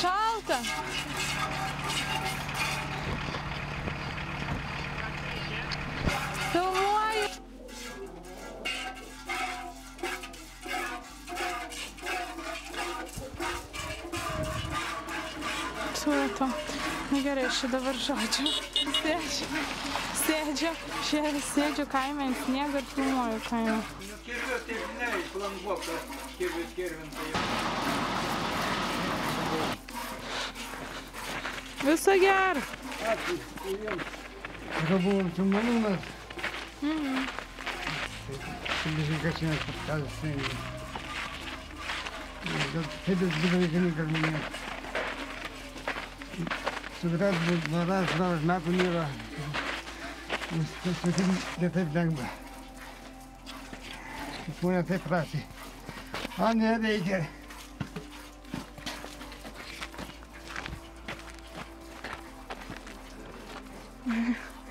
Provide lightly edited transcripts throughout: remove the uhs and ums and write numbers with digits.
Šalta. Filmuoju. Suoto. Gerai, aš dabar žodžiu. Sėdžiu kaime ant sniego ir filmuoju kaime. Kirviu, tai žinai, planguoka, kirvintai. Viso gero. Ačiū, jums. Aš buvom su malūnas. Tai kas šiandien paskazas seniai. Sėdės būtų reikalingas minėt. Sudras varas metų nėra. Viskas ne taip lengva. Žmonės taip prasi. O ne, reikia.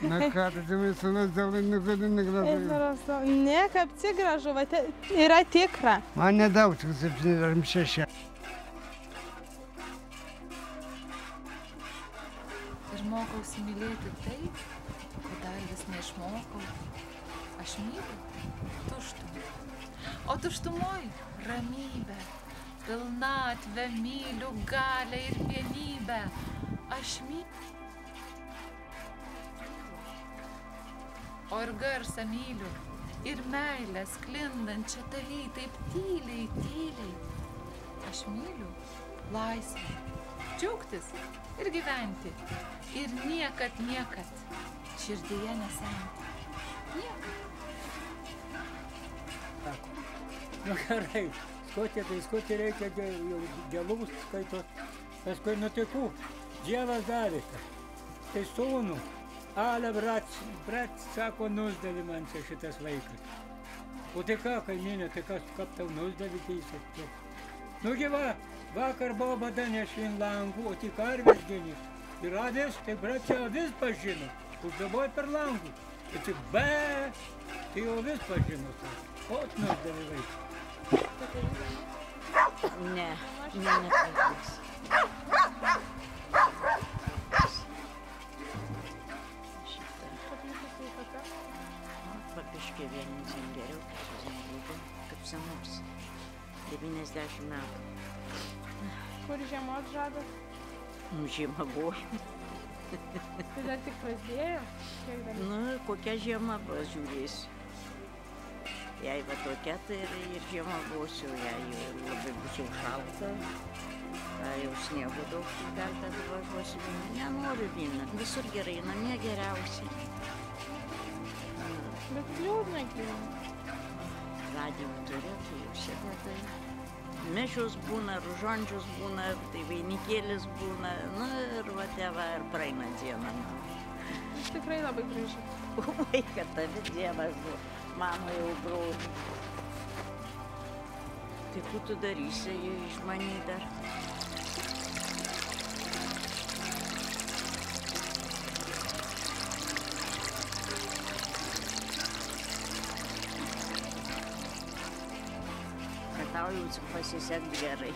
Na ką, tai mes sūnus daulai nugadina gražu. Ne, kaip tik gražu, yra tikra. Man nedaug, tik 76. Ir mokausi mylėti taip, ko dar vis neišmokau. Aš myliu tuštumą. O tuštumoj ramybę, pilnatvę myliu, galią ir vienybę. Aš myliu. O ir garsą myliu, ir meilę sklindančią tavy taip tyliai, tyliai. Aš myliu laisvę, džiaugtis ir gyventi. Ir niekad širdyje nesenti. Niekad. Nu gerai, skoti reikia dėlus skaitos. Paskui nutikų, Dievas davė. Tai sūnų. Ale, brat, sako, nusdavė man čia šitas vaikas. O tai ką, kaimynė, tai kas, kaip tau nusdavė teisės? Nugi va, vakar buvo bada nešvin langų, o tik karvės geni. Ir avis, tai brat čia avis pažino, uždaboj per langų. Ir tik be, tai avis pažino. O nusdavė vaikas. Ne, nepavyks. Papiškai vieninsim geriau, kaip senus. 90 metų. Kur žiemot žadat? Žiema buvo. Tai dar tik prasidėjo? Nu, kokia žiema buvo, žiūrėsiu. Jei va tokia, tai ir žiema būsiu, jei labai bus jau šalta. Jau sniego daug, tai gal tada važiuosiu vyną. Nenoriu vyną, visur gerai, namie geriausiai. Bet liūdna gyvena. Radio turiu, tai jau sėdėtai. Mišios būna, rožančius būna, tai vainikėlis būna, nu ir va tėva ir praeina diena. Jis tikrai labai graži. Oi, kad tavi dievas buvo, mama jau broli. Tai tu darysi iš manį dar. Tau jau pasisek gerai.